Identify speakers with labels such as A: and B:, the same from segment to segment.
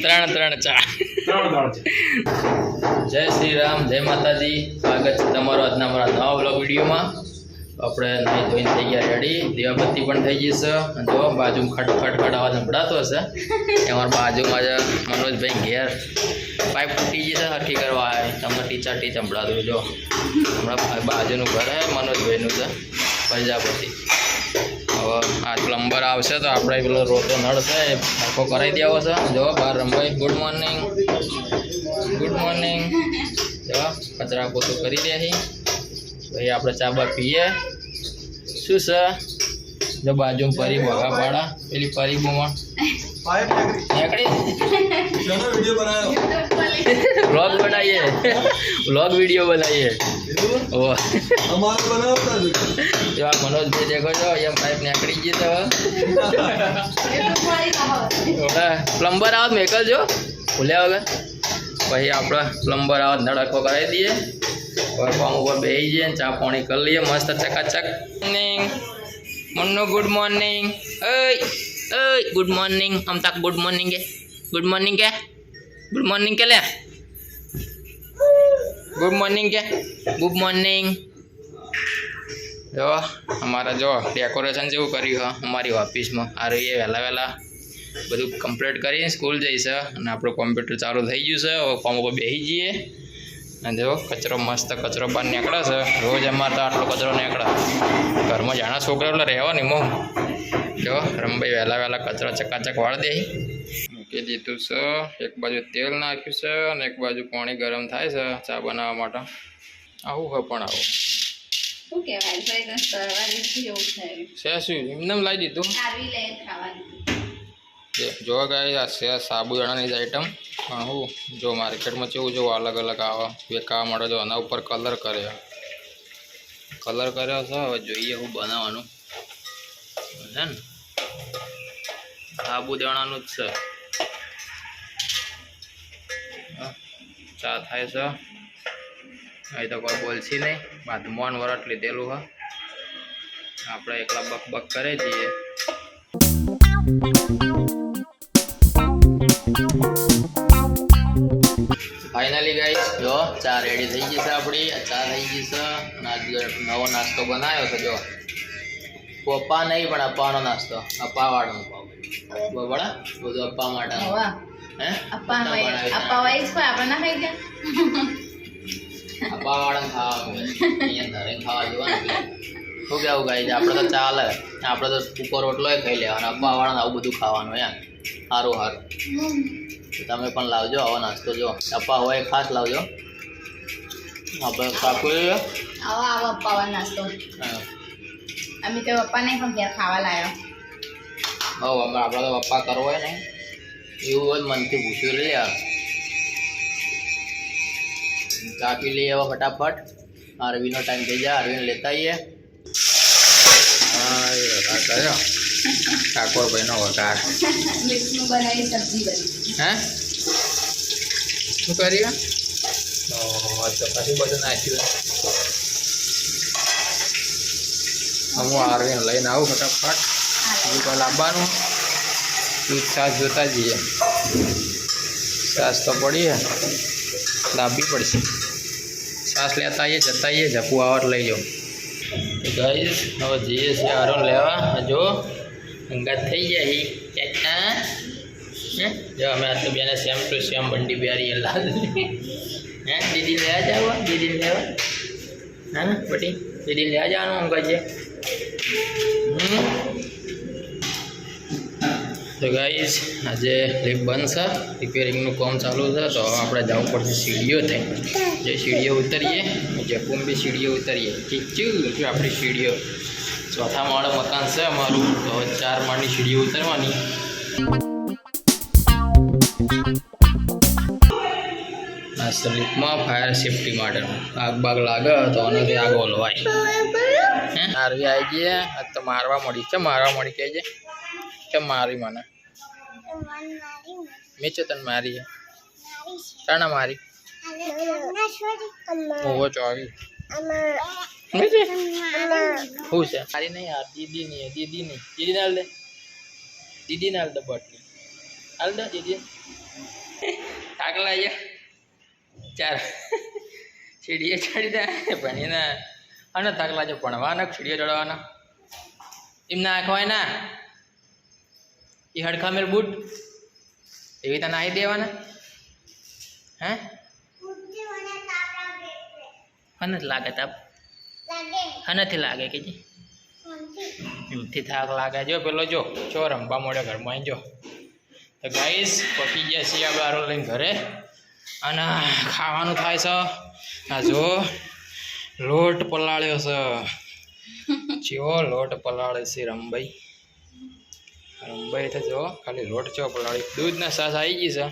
A: ત્રણ ચા જય શ્રી રામ, જય માતાજી. સ્વાગત છે તમારો આજના અમારા નવા વ્લોગ વિડીયોમાં. આપણે નહીં ધોઈને થઈ ગયા રેડી, દીવાબત્તી પણ થઈ ગઈ છે. અને જો બાજુમાં ખટખટ અવાજ સંભળાતો હશે. અમારા બાજુમાં જ મનોજભાઈ ઘેર પાઇપ તૂટી ગઈ છે, હરખી કરવા આવે. તમને ટીચ સંભળાતું. જો હમણાં બાજુનું ઘર છે મનોજભાઈનું છે પ્રજાપતિ. હવે આ પ્લમ્બર આવશે તો આપણે પેલો રોટો નળ છે એ આખો કરાવી દેવો છે. જો બહાર રમભાઈ ગુડ મોર્નિંગ. જો કચરા પોતું કરી દે છે ભાઈ. આપણે ચા બા પીએ. શું છે જો બાજુ પરી ભોગા પાડા પેલી પરીબોમાં વ્લોગ બનાવીએ, વ્લોગ વિડીયો બનાવીએ. મનોજભાઈ દેખો છો અહીંયા પાઇપ નીકળી ગઈ તો પ્લમ્બર આવત મેકલજો ભૂલ્યા વગર. પછી આપણે પ્લમ્બર આવત નળખો કરાવી દઈએ. કામ ઉપર બેસી જઈએ, ચા પાણી કરી લઈએ મસ્ત ચકાચક. Mannu good morning. Good morning. આમ તક ગુડ મોર્નિંગ કે ગુડ મોર્નિંગ કે ગુડ મોર્નિંગ કે લે ગુડ મોર્નિંગ કે ગુડ મોર્નિંગ. જો અમારા જો ડેકોરેશન જેવું કર્યું હા અમારી ઓફિસમાં. આ રહીએ વહેલા બધું કમ્પ્લીટ કરીને સ્કૂલ જઈશે. અને આપણું કોમ્પ્યુટર ચાલુ થઈ ગયું છે. હવે ફોર્મ ઉપર બેસી જઈએ. અને જો કચરો મસ્ત કચરો બહાર નીકળે છે. રોજ અમારે તો આટલો કચરો નીકળે. ઘરમાં જાણા છોકરા એટલે રહેવાની મો. જો રમભાઈ વહેલા કચરો ચકાચક વાળી દે. મૂકી દીધું છે. એક બાજુ તેલ નાખ્યું છે અને એક બાજુ પાણી ગરમ થાય છે ચા બનાવવા માટે. આવું હોય પણ આવું શું એમને લાવી દીધું. જો ગાય આ છે સાબુદાણાની જ આઈટમ. પણ હું જો માર્કેટમાં કેવું જો અલગ અલગ આવે વેકાવા મળે. જો આના ઉપર કલર કર્યો છે. હવે જોઈએ હું બનાવવાનું છે ને. સાબુદાણાનું જ છે. ચા થાય છે અહીં તો કોઈ બોલશી નહીં. બાદમોન વરટ લીધેલું હા. આપણે એકલા બક કરે છીએ. ફાઇનલી ગાઈસ જો ચા રેડી થઈ ગઈ છે આપણી. ચા થઈ ગઈ છે અને આજ નવો નાસ્તો બનાવ્યો છે. જો પપ્પા નહીં પણ અપ્પાનો નાસ્તો. અપ્પાવાળો બરાબર બધું અપ્પા માટે. અપ્પાવાળાને ખાવા જોવાનું. શું કેવું ગાઈસ આપણે તો ચાલે. આપણે તો સૂકો રોટલો ખાઈ લેવાનો. અપ્પાવાળાને આવું બધું ખાવાનું એમ સારું. તમે પણ લાવજો આવો નાસ્તો. જો અપ્પા હોય ખાસ લાવજો. આપણે કાકુ
B: નાસ્તો અમે તો પપ્પા નહીં પણ ઘેર ખાવા લાવ્યો.
A: આપણે તો પપ્પા કરવો હોય ને એવું હોય મનથી પૂછ્યું લઈ યાર. ચા પી લઈએ હવે ફટાફટ. આરવીનો ટાઈમ થઈ જાય. આરવીને લેતા આવીએ. હા એ વઘાર કર્યો ઠાકોરભાઈનો વઘાર. હે શું કર્યું? તો કશું બધું નાખ્યું. હું આરવીને લઈને આવું ફટાફટ. બીજું તો લાવવાનું. દૂધ છાશ જોતા જઈએ. છાશ તો પડીએ લાવવી પડશે. છાશ લેતા આવીએ જતા આવીએ. ઝપુ આવટ લઈ જાઉં. ગાઈસ હવે જઈએ છીએ આરોન લેવા. જો અંગાત થઈ જાય. જો અમે આ તો બેને સેમ ટુ સેમ બંડી બિહારી લાદ. હે દીદી લેવા જાવ. દીદી લેવા હા ને બટી દીદી લેવા જવાનું અંગા છે. તો ગાઈસ આજે લિફ્ટ બંધ છે. રિપેરિંગનું કામ ચાલુ છે. તો આપણે જવું પડશે સીડીઓ થઈ. જે સીડીઓ ઉતરીએ જપુમ બી સીડીઓ ઉતરીએ. ઠીક છે આપણી સીડીઓ. ચોથા માળે મકાન છે અમારું. તો 4 માળની સીડીઓ ઉતરવાની. આ સ્લીપમાં ફાયર સેફટી માટેનું આગ બાગ લાગે તો આનાથી આગ ઓલવાય. હે આરવી આવી જઈએ. આજ તો મારવા મળી છે. મારવા મળી કહેજે કેમ મારી મને. મેં તને મારી તાણા મારી ઓવો ચોવી શું છે મારી નહીં યાર. દીદી નહીં દીદી હાલ દે. દીદીને હાલ દે બટની. હાલ દે દીદી થાક લાગે ચાર સીડીએ ચડી દે ભણીને અને થાક લાગે ભણવાના સીડીએ ચડવાના એમ નાખવાય ના એ હડખા મેળ બૂટ એવી રીતે નાહી દેવાના હે નથી લાગે તાપ નથી લાગે કે જી એમથી થાક લાગે જો પેલો જો ચો રમવા મળે ઘરમાં જો તો ગાઈસ પકી ગયા છીએ આપણે આરો લઈને ઘરે અને ખાવાનું થાય છે આ જો લોટ પલાળ્યો છે ચેવો લોટ પલાળે છે રમભાઈ તો જો ખાલી લોટ ચેવો પલાળી દૂધના સાસ આવી ગઈ છે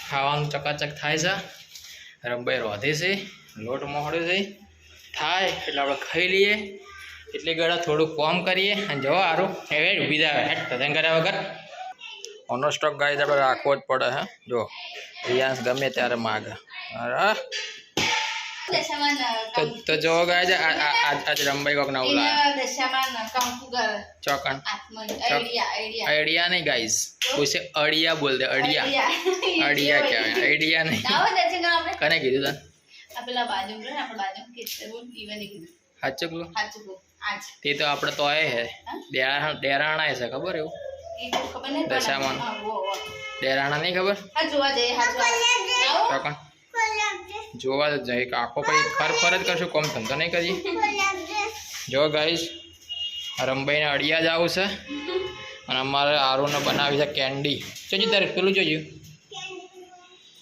A: ખાવાનું ચકાચક થાય છે રમભાઈ રોધે છે લોટ મોહડે છે થાય એટલે આપણે ખાઈ લઈએ એટલી ગળા થોડું કોમ કરીએ અને જો સારું હવે ઊભી જાય હેઠ તથન કર્યા વગર ઓનો સ્ટોક ગાય આપણે રાખવો જ પડે હે જો રિયાન્સ ગમે ત્યારે માગે તો જો ગાય છે આજ રમભાઈ કોક નવું લાવે ચોકન આઈડિયા નહીં ગાઈસ પૂછે અડિયા બોલ દે અડિયા અડિયા કહેવાય આઈડિયા નહીં કને કીધું તને
B: પેલા બાજુ બાજુ
A: સાચું તે તો આપણે તો એ હે ડેરાણા છે ખબર એવું દશામાં ડેરાણા નહીં ખબર ચોકન જોવા જ જાય આખો પછી ફર જ કરશું કોમ ધંધો નહીં કરીએ જો ગાઈશ રમભાઈને અડિયા જ આવું છે અને અમારે આરુને બનાવી છે કેન્ડી જોજો તારે પેલું જોજો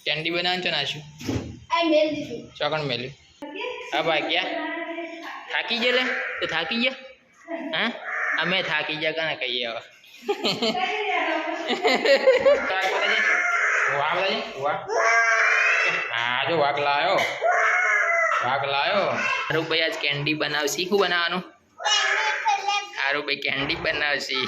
A: કેન્ડી બનાવવાનું છે નાશું ચોકન મેલ્યું હા ભાઈ ક્યાં થાકી ગયા લે તો થાકી ગયા હા અમે થાકી ગયા કાને કહીએ હવે હા જો વાઘ લાયો સારું ભાઈ આજ કેન્ડી બનાવશી શીખું બનાવવાનું સારું ભાઈ કેન્ડી બનાવશી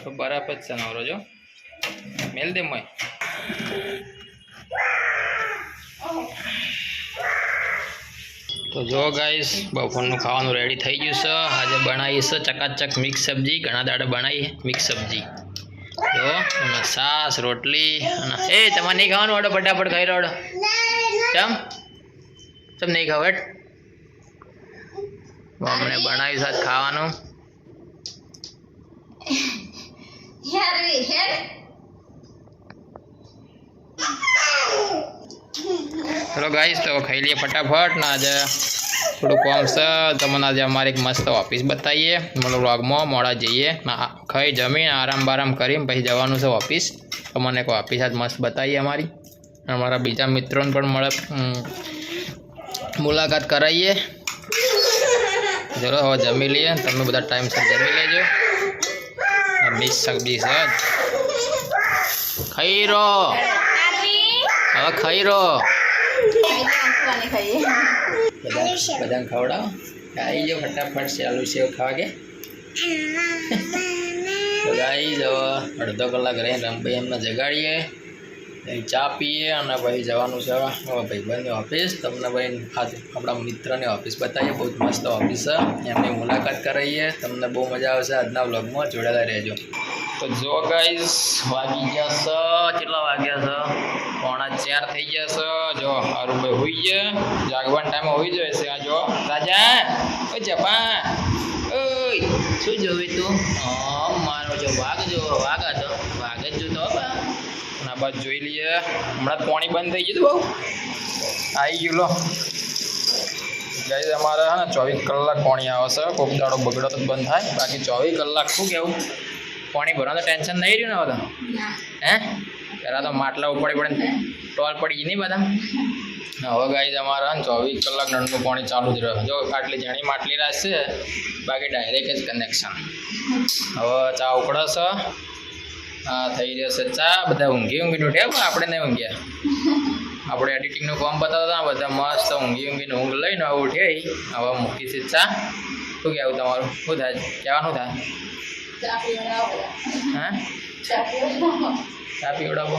A: તો બરફ જ છે નવરો જો મેલ દે મય તો જો ગાઈસ બપોરનું ખાવાનું રેડી થઈ ગયું છે આજે બનાવી છે ચકાચક મિક્સ સબ્જી ઘણા દાડા બનાવી મિક્સ સબ્જી જો અને છાસ રોટલી અને એ તમારે નહીં ખાવાનું ઓડો ફટાફટ ખાઈ રહ્યો ચમ નહીં ખાવ હેઠ અમને બનાવી છે ખાવાનું ચલો ગાઈસ તો ખાઈ લઈએ ફટાફટ ને આજે થોડું કોમ છે તમને આજે અમારે એક મસ્ત ઓફિસ બતાવીએ મતલબ વ્લોગમાં મોડા જઈએ ખાઈ જમીને આરામ કરીને પછી જવાનું છે ઓફિસ તો મને એક ઓફિસ આજ મસ્ત બતાવીએ અમારી અમારા બીજા મિત્રોને પણ મળે મુલાકાત કરાવીએ ચલો હવે જમી લઈએ તમે બધા ટાઈમસર જમી લેજો મિક્સ સબ્જી છે ખાઈ રહો હવે ખાઈ રહો બધાને ખવડાવો ખાઈ જાઓ ફટાફટ ચાલુ સેવ ખાવા કે ગાઈ જાઓ અડધો કલાક રહીને રમભાઈ એમને જગાડીએ ચા પીએ અને પછી જવાનું છે ભાઈબંધની ઓફિસ તમને ભાઈ આપણા મિત્રની ઓફિસ બતાવીએ બહુ જ મસ્ત ઓફિસ છે એમની મુલાકાત કરાવીએ તમને બહુ મજા આવશે આજના વ્લોગમાં જોડાયેલા રહેજો તો જો ગાઈસ વાગી ગયા છે કેટલા વાગ્યા છે 3:45 થઈ ગયા છે જો હારુભાઈ હોઈ ગયા જાગવાના ટાઈમે હોઈ જાય છે આ જો રાજા ઓ જપા ઓય શું જોવી તું મારો જો વાઘ હતો વાઘ જ જોતો આ બાજુ જોઈ લઈએ હમણાં પાણી બંધ થઈ ગયું બહુ આવી ગયું લો ગાઈસ અમારે હે ને 24 કલાક પાણી આવે છે કોક દાડો બગડો તો બંધ થાય બાકી 24 કલાક શું કેવું પાણી ભરવાનું ટેન્શન નહીં રહ્યું ને બધા હે પહેલાં તો માટલા ઉપાડી પડે ટોલ પડી ગઈ નહીં બધા હવે ગાઈસ અમારે 24 કલાક નળનું પાણી ચાલુ જ રહે જો આટલી જણી માટલી રાખશે બાકી ડાયરેક્ટ જ કનેક્શન હવે ચા ઉકળશે હા થઈ જશે ચા બધા ઊંઘી ઉઠ્યા પણ આપણે નહીં ઊંઘ્યા આપણે એડિટિંગનું કામ બતાવતા બધા મસ્ત ઊંઘીને ઊંઘ લઈને હવે ઉઠ્યા હવે મૂકી છે ચા શું કહેવું તમારું શું થાય કહેવાનું થાય
B: ચા પીવડાવો
A: હા
B: ચા પીવડાવો
A: ચા પીવડાવો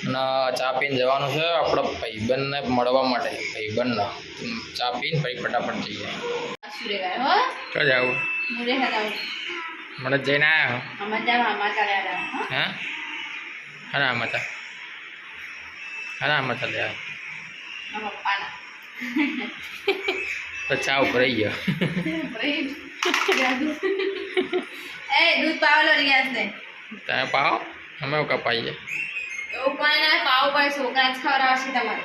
A: અને ચા પીને જવાનું છે આપણા ભાઈબંધને મળવા માટે ભાઈબંધના ચા પીને પછી ફટાફટ જઈએ
B: સુરે ગયો હો
A: તો જાવ
B: મુરે હલાવ
A: મને જઈને આવ્યા
B: અમાર ચાલ્યા
A: હા હરા મતા લે
B: પપ્પાના
A: તો ચા ઉપર રહી ગયો
B: એ દૂધ પાવલો રિયાઝ ને
A: તમે પાવો અમે કપાઈએ
B: એવું કોઈ ના પાવ પર છોકરા જ ખવડાવશે તમારે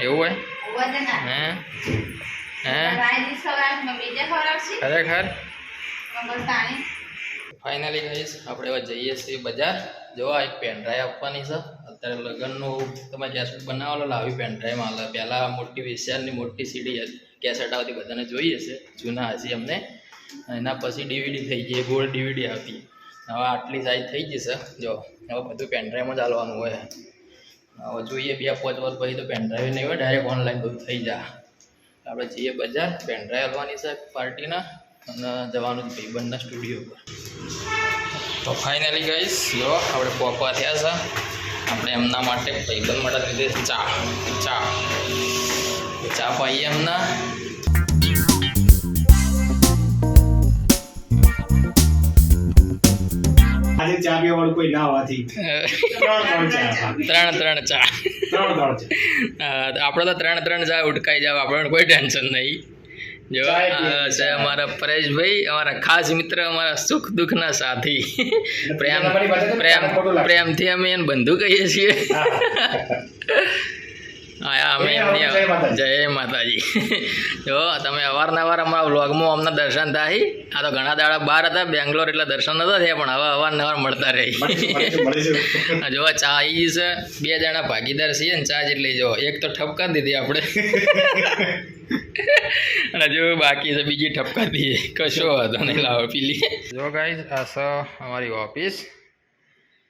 A: એવું હોય
B: વધે ના
A: હે હે
B: રાઈસ ખવડાવશે બીજા ખવડાવશે
A: ખરેખર
B: બસ તાણી
A: ફાઇનલી ગઈશ આપણે હવે જઈએ છીએ બજાર જોવા એક પેનડ્રાઈવ આપવાની છે અત્યારે લગ્નનું તમે કેસેટ બનાવેલો આવી પેનડ્રાઈવમાં હાલે પહેલાં મોટી વિશાળની મોટી સીડી કેસેટ આવતી બધાને જોઈએ છે જૂના હજી અમને એના પછી ડીવીડી થઈ ગઈ ગોળ ડીવીડી આવતી હવે આટલી સાઈઝ થઈ જશે જો હવે બધું પેનડ્રાઈવમાં ચાલવાનું હોય હવે જોઈએ 2-5 વર્ષ પછી તો પેનડ્રાઈવ નહીં હોય ડાયરેક્ટ ઓનલાઈન બધું થઈ જાય આપણે જઈએ બજાર પેનડ્રાઈવ આવવાની છે પાર્ટીના અને જવાનું ભાઈબંધના સ્ટુડિયો પર તો ફાઇનલી ગઈશ જો આપણે પહોંચવા થયા છે આપણે એમના માટે ભાઈબંધ માટે લીધે ચા પાઈએ એમના
C: આજે ચા પીવા વાળું કોઈ ના હોવાથી
A: ત્રણ ચા આપણે તો ત્રણ ચા ઉડકાઈ જાવ આપણને કોઈ ટેન્શન નહીં જો છે અમારા પરેશભાઈ અમારા ખાસ મિત્ર અમારા સુખ દુઃખના સાથી પ્રેમથી અમે એને બંધુ કહીએ છીએ અમે એમની જય માતાજી જો તમે અવારનવાર અમારા વ્લોગમાં અમને દર્શન થાય આ તો ઘણા દાડા બહાર હતા બેંગ્લોર એટલે દર્શન નતા થયા પણ હવે અવારનવાર મળતા રહી જો ચા આવી છે 2 જણા ભાગીદાર છીએ ને ચા જેટલી જો એક તો ઠપકા દીધી આપણે અને જો બાકી છે બીજી ઠપકા દઈએ કશો હતો નહીં લાવો પીલી જો ગાઈસ આ છે અમારી ઓફિસ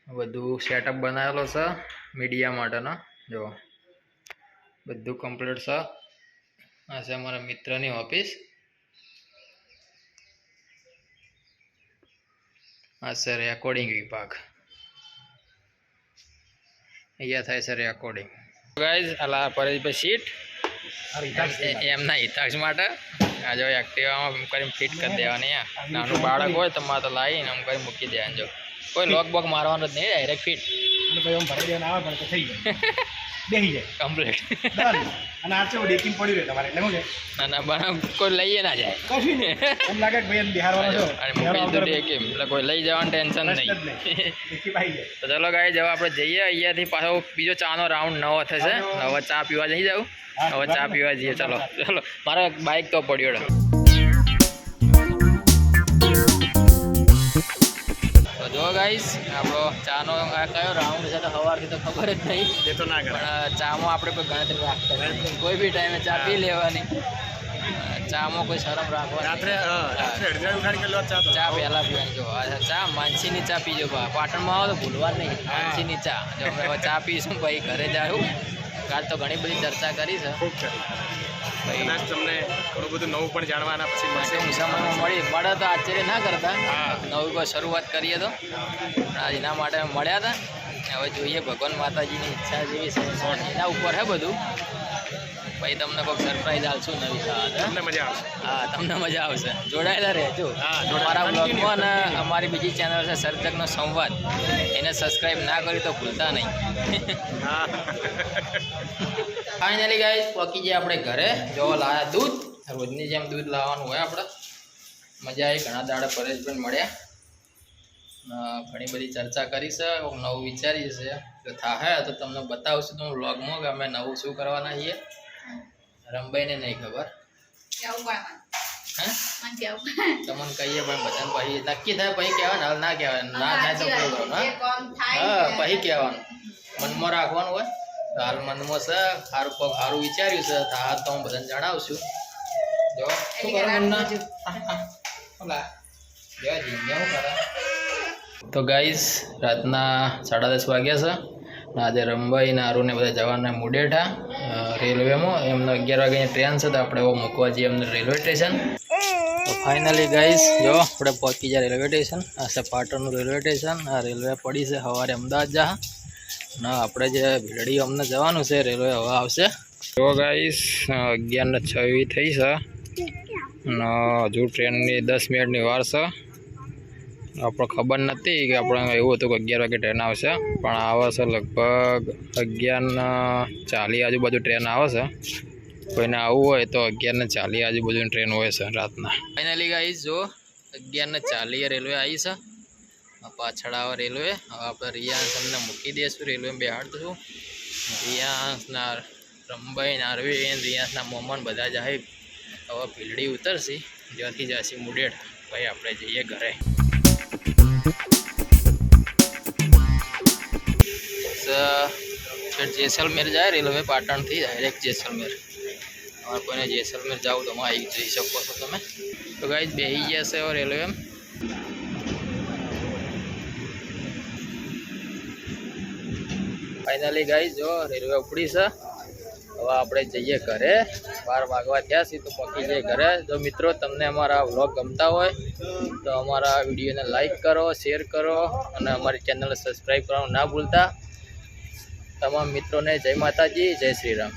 A: બધું સેટઅપ બનાવેલો છે મીડિયા માટેનો જો બધું કમ્પ્લીટ છે આ છે અમારા મિત્રની ઓફિસ આ છે રેકોર્ડિંગ વિભાગ અહીંયા થાય છે રેકોર્ડિંગ ગાઈઝ આલા પરેશભાઈ સીટ એમના હિતાક્ષ માટે આ જો એક્ટિવામાં કરીને ફિટ કરી દેવાની નાનું બાળક હોય તો મારે તો લાવીને આમ કરી મૂકી દેવાનું જો કોઈ લોક બોક મારવાનું જ નહીં ડાયરેક્ટ ફિટ
C: ભરી દેવાના આવે પણ તો થઈ જાય બેસી જાય
A: કમ્પ્લીટ
C: અને આ છે ડેકિંગ પડ્યું રહે તમારે એટલે શું છે
A: ના બરાબર કોઈ લઈએ ના જાય
C: કશું નહીં એમ લાગે કે ભાઈ એમ બિહારવાનો છો
A: અને મૂકી દીધું ડેકીમ એટલે કોઈ લઈ જવાનું ટેન્શન નહીં
C: દેખી પાઈ જાય
A: તો ચલો ગાઈ જવા આપણે જઈએ અહીંયાથી પાછો બીજો ચાનો રાઉન્ડ નવો થશે હવે ચા પીવા જઈ જાઉં હવે ચા પીવા જઈએ ચલો મારો બાઇક તો પડ્યો જો ગાઈસ આપણો ચાનો આ કયો રાઉન્ડ છે તો સવારથી તો ખબર જ નહીં
C: એ તો ના કરે
A: પણ ચામાં આપણે કોઈ ગણતરી રાખતા નથી કોઈ બી ટાઈમે ચા પી લેવાની ચામાં કોઈ શરમ રાખવાની
C: રાત્રે અડધા ઉઠાડી ગયેલો
A: ચા પહેલા પીવાની જો ચા માનસીની ચા પીજો પાટણમાં આવો તો ભૂલવાનું નહીં માનસીની ચા જો હવે ચા પીશું ભાઈ ઘરે જાઉં કાલ તો ઘણી બધી ચર્ચા કરી છે
C: ખૂબ છે તમને થોડું બધું નવું પણ જાણવાના પછી
A: માટે સમયમાં મળે તો આશ્ચર્ય ના કરતા નવી કોઈ શરૂઆત કરીએ તો એના માટે મળ્યા હતા હવે જોઈએ ભગવાન માતાજીની ઈચ્છા જેવી છે એના ઉપર હે બધું પછી તમને કોઈક સરપ્રાઈઝ આપશું નવી
C: તમને મજા આવશે
A: હા તમને મજા આવશે જોડાયેલા રહેજો અમારા બ્લોગમાં અને અમારી બીજી ચેનલ છે સર્જકનો સંવાદ એને સબસ્ક્રાઈબ ના કરી તો ભૂલતા નહીં ફાઇનલી ગાઈસ પહોંચી ગયા આપણે ઘરે જો લાયા દૂધ રોજની જેમ દૂધ લાવવાનું હોય આપણે મજા આવી ઘણા દાડા પરેશભાઈ મળ્યા ઘણી બધી ચર્ચા કરી છે નવું વિચારીએ છે તો થાય તો તમને બતાવશું તો વ્લોગમાં કે અમે નવું શું કરવાના છીએ રંભાઈને નહીં ખબર તમને કહીએ પણ બધાને પછી નક્કી થાય પછી કહેવાનું હાલ ના કહેવાનું ના થાય તો હા પછી કહેવાનું મનમાં રાખવાનું હોય હાલ મનમાં છે સારું પગ સારું વિચાર્યું છે તો હાલ તો હું બધાને જણાવશું જો શું કરો મનના તો ગાઈસ રાતના 10:30 વાગ્યા છે આજે રંભાઈ ને આરુને બધા જવાના મુડેઠા રેલવેમાં એમનો 11 વાગ્યાની ટ્રેન છે તો આપણે મૂકવા જઈએ એમને રેલવે સ્ટેશન તો ફાઇનલી ગાઈસ જો આપણે પહોંચી ગયા રેલવે સ્ટેશન. આ છે પાટણનું રેલવે સ્ટેશન. આ રેલવે પડી છે સવારે અમદાવાદ જા ને આપણે જે ભીલડી અમને જવાનું છે રેલવે હવે આવશે. જો ગાઈસ 11:06 થઈ છે અને હજુ ટ્રેનની 10 મિનિટની વાર છે. આપણે ખબર નથી કે આપણે એવું હતું કે 11 વાગે ટ્રેન આવશે, પણ આવે છે લગભગ 11:40 આજુબાજુ ટ્રેન આવે છે. કોઈને આવવું હોય તો 11:40 આજુબાજુની ટ્રેન હોય છે રાતના. ફાઇનલી ગાઈસ જો 11:40 રેલવે આવી છે. પાછળ આવે રેલવે. હવે આપણે રિયાંશ અમને મૂકી દઈશું, રેલવે બેહાડશું. રિયાંશના રંભાઈ અરવિંદ રિયાંશના મોમન બધા જાય હવે ભીલડી ઉતરશી, જ્યાંથી જશે મુડેઠ. ભાઈ આપણે જઈએ ઘરે. જેસલમેર જાય રેલવે પાટણથી ડાયરેક્ટ જેસલમેર. તમારે કોઈને જેસલમેર જાવ તો આવી જઈ શકો છો તમે. તો ગાઈસ બેસી ગયા છે રેલવે. ફાઇનલી ગાઈસ જો રેલવે ઉપડી છે. હવે આપણે જઈએ ઘરે. 12 વાગવા થયા છે તો પહોંચી જઈએ ઘરે. જો મિત્રો તમને અમારા વ્લોગ ગમતા હોય તો અમારા વિડીયોને લાઈક કરો, શેર કરો અને અમારી ચેનલને સબસ્ક્રાઈબ કરવાનું ના ભૂલતા. તમામ મિત્રોને જય માતાજી, જય શ્રી રામ.